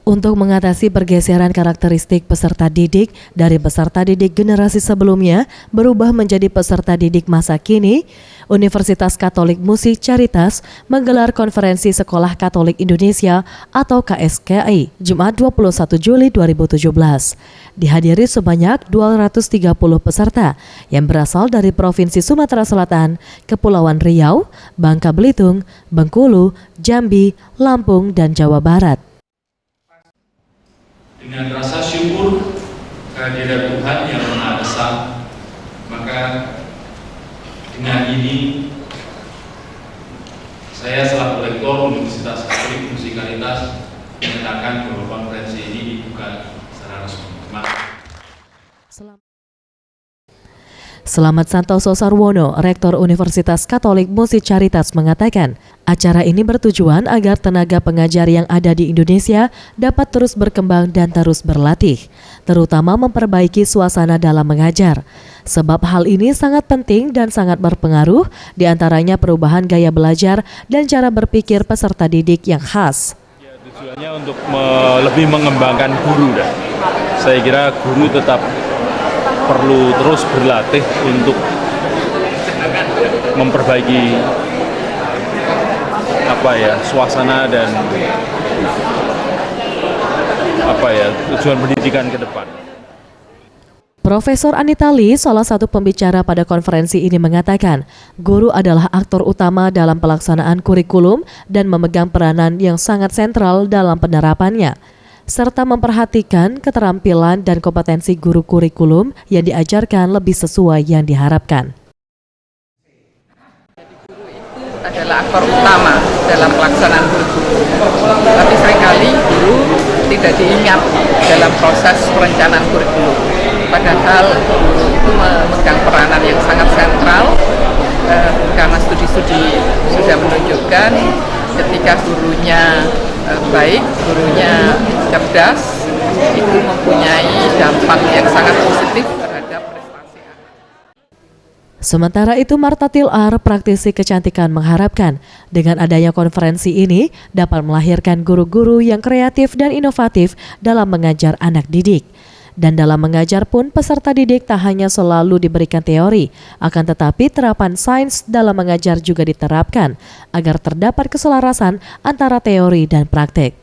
Untuk mengatasi pergeseran karakteristik peserta didik dari peserta didik generasi sebelumnya berubah menjadi peserta didik masa kini, Universitas Katolik Musik Caritas menggelar Konferensi Sekolah Katolik Indonesia atau KSKI Jumat 21 Juli 2017. Dihadiri sebanyak 230 peserta yang berasal dari Provinsi Sumatera Selatan, Kepulauan Riau, Bangka Belitung, Bengkulu, Jambi, Lampung, dan Jawa Barat. Dengan rasa syukur kehadirat Tuhan yang Maha Esa, maka dengan ini saya selaku Rektor Universitas Katolik Musik Caritas menyatakan bahwa konferensi ini dibuka secara resmi. Selamat Santoso Sarwono, Rektor Universitas Katolik Musik Caritas mengatakan, acara ini bertujuan agar tenaga pengajar yang ada di Indonesia dapat terus berkembang dan terus berlatih, terutama memperbaiki suasana dalam mengajar. Sebab hal ini sangat penting dan sangat berpengaruh, diantaranya perubahan gaya belajar dan cara berpikir peserta didik yang khas. Ya, tujuannya untuk lebih mengembangkan guru. Saya kira guru tetap perlu terus berlatih untuk memperbaiki suasana dan tujuan pendidikan ke depan. Profesor Anita Lee, salah satu pembicara pada konferensi ini mengatakan, guru adalah aktor utama dalam pelaksanaan kurikulum dan memegang peranan yang sangat sentral dalam penerapannya, serta memperhatikan keterampilan dan kompetensi guru kurikulum yang diajarkan lebih sesuai yang diharapkan. Guru itu adalah aktor utama dalam pelaksanaan kurikulum, tapi seringkali guru tidak diingat dalam proses perencanaan kurikulum. Padahal guru itu memegang peranan yang sangat sentral, karena studi-studi sudah menunjukkan ketika gurunya baik, gurunya cerdas, itu mempunyai dampak yang sangat positif terhadap prestasi anak. Sementara itu, Marta Tilar, praktisi kecantikan, mengharapkan dengan adanya konferensi ini dapat melahirkan guru-guru yang kreatif dan inovatif dalam mengajar anak didik. Dan dalam mengajar pun peserta didik tak hanya selalu diberikan teori, akan tetapi terapan sains dalam mengajar juga diterapkan agar terdapat keselarasan antara teori dan praktek.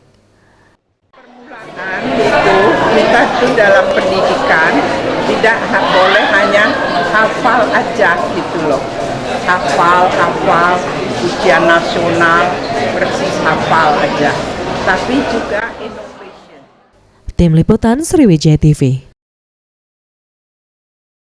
Permulaan itu kita tuh dalam pendidikan tidak boleh hanya hafal aja gitu loh. Hafal ujian nasional persis hafal aja, tapi juga inovasi. Tim Liputan Sriwijaya TV.